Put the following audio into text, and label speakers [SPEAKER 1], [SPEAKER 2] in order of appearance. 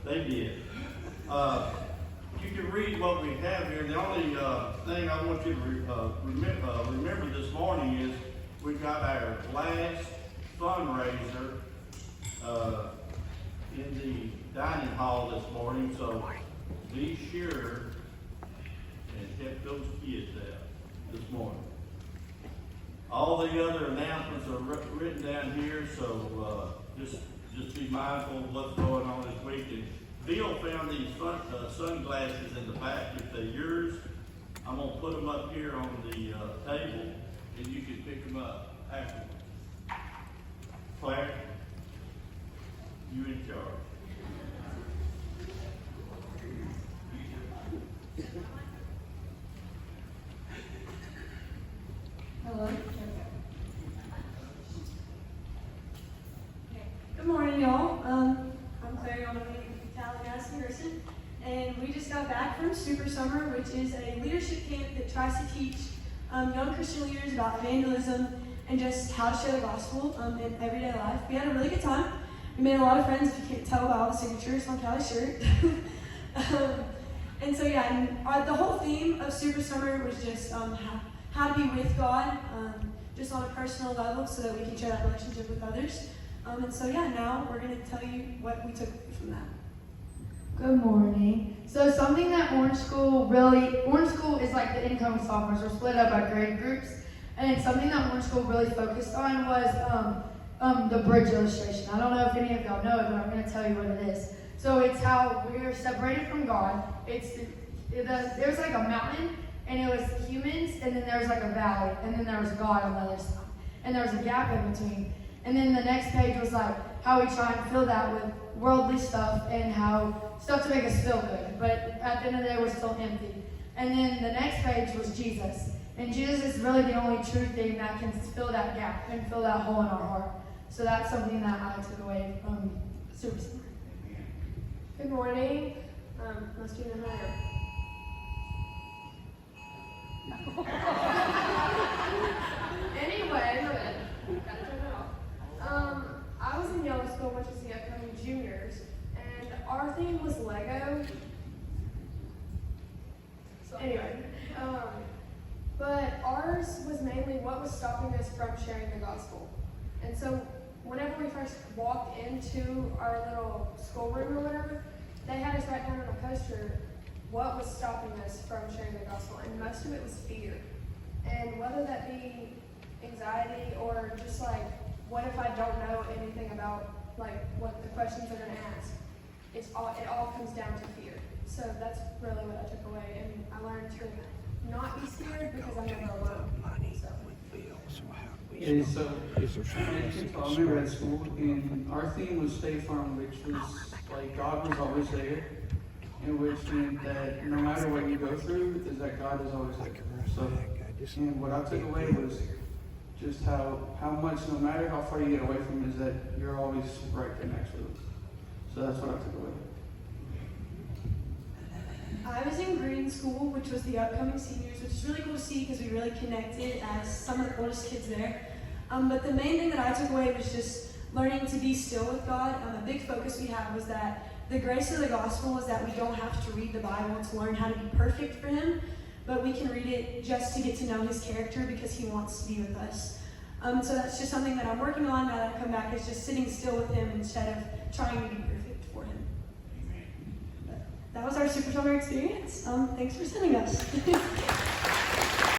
[SPEAKER 1] They did. You can read what we have here. The only thing I want you to remember this morning is we got our last fundraiser in the dining hall this morning, so be sure and help those kids out this morning. All the other announcements are written down here, so just be mindful of what's going on this week. And Bill found these sunglasses in the back. If they're yours, I'm going to put them up here on the table, and you can pick them up afterwards. Claire, you in charge.
[SPEAKER 2] Hello. Good morning, y'all. I'm Claire Tallahassee, and we just got back from Super Summer, which is a leadership camp that tries to teach young Christian leaders about evangelism and just how to share the gospel in everyday life. We had a really good time. We made a lot of friends, if you can't tell by all the signatures on Callie's shirt. And so, yeah, and the whole theme of Super Summer was just how to be with God, just on a personal level, so that we can share that relationship with others. And so, yeah, now we're going to tell you what we took from that.
[SPEAKER 3] Good morning. So something that Orange School is like the incoming sophomores. We're split up by grade groups. And something that Orange School really focused on was the bridge illustration. I don't know if any of y'all know it, but I'm going to tell you what it is. So it's how we're separated from God. There's like a mountain, and it was humans, and then there was like a valley, and then there was God on the other side. And there was a gap in between. And then the next page was like how we try and fill that with worldly stuff and how stuff to make us feel good. But at the end of the day, we're still empty. And then the next page was Jesus. And Jesus is really the only true thing that can fill that gap and fill that hole in our heart. So that's something that I took away from Super Summer.
[SPEAKER 2] Good morning. Most of you know who I am. Anyway, gotta turn it off. I was in yellow school, which is the upcoming juniors, and our theme was Lego. Anyway, but ours was mainly what was stopping us from sharing the gospel. And so whenever we first walked into our little schoolroom or whatever, they had us write down on a poster what was stopping us from sharing the gospel, and most of it was fear. And whether that be anxiety or just like, what if I don't know anything about like what the questions they're going to ask? It all comes down to fear. So that's really what I took away, and I learned to not be scared because I'm never alone. So.
[SPEAKER 4] We were at school, and our theme was Stay Firm, which was like God was always there, and which meant that no matter what you go through, is that God is always there. So, and what I took away was just how much, no matter how far you get away from him, is that you're always right there next to him. So that's what I took away.
[SPEAKER 2] I was in green school, which was the upcoming seniors, which is really cool to see because we really connected as some of the oldest kids there. But the main thing that I took away was just learning to be still with God. A big focus we had was that the grace of the gospel is that we don't have to read the Bible to learn how to be perfect for Him, but we can read it just to get to know His character because He wants to be with us. So that's just something that I'm working on now that I come back, is just sitting still with Him instead of trying to be perfect for Him. But that was our Super Summer experience. Thanks for sending us.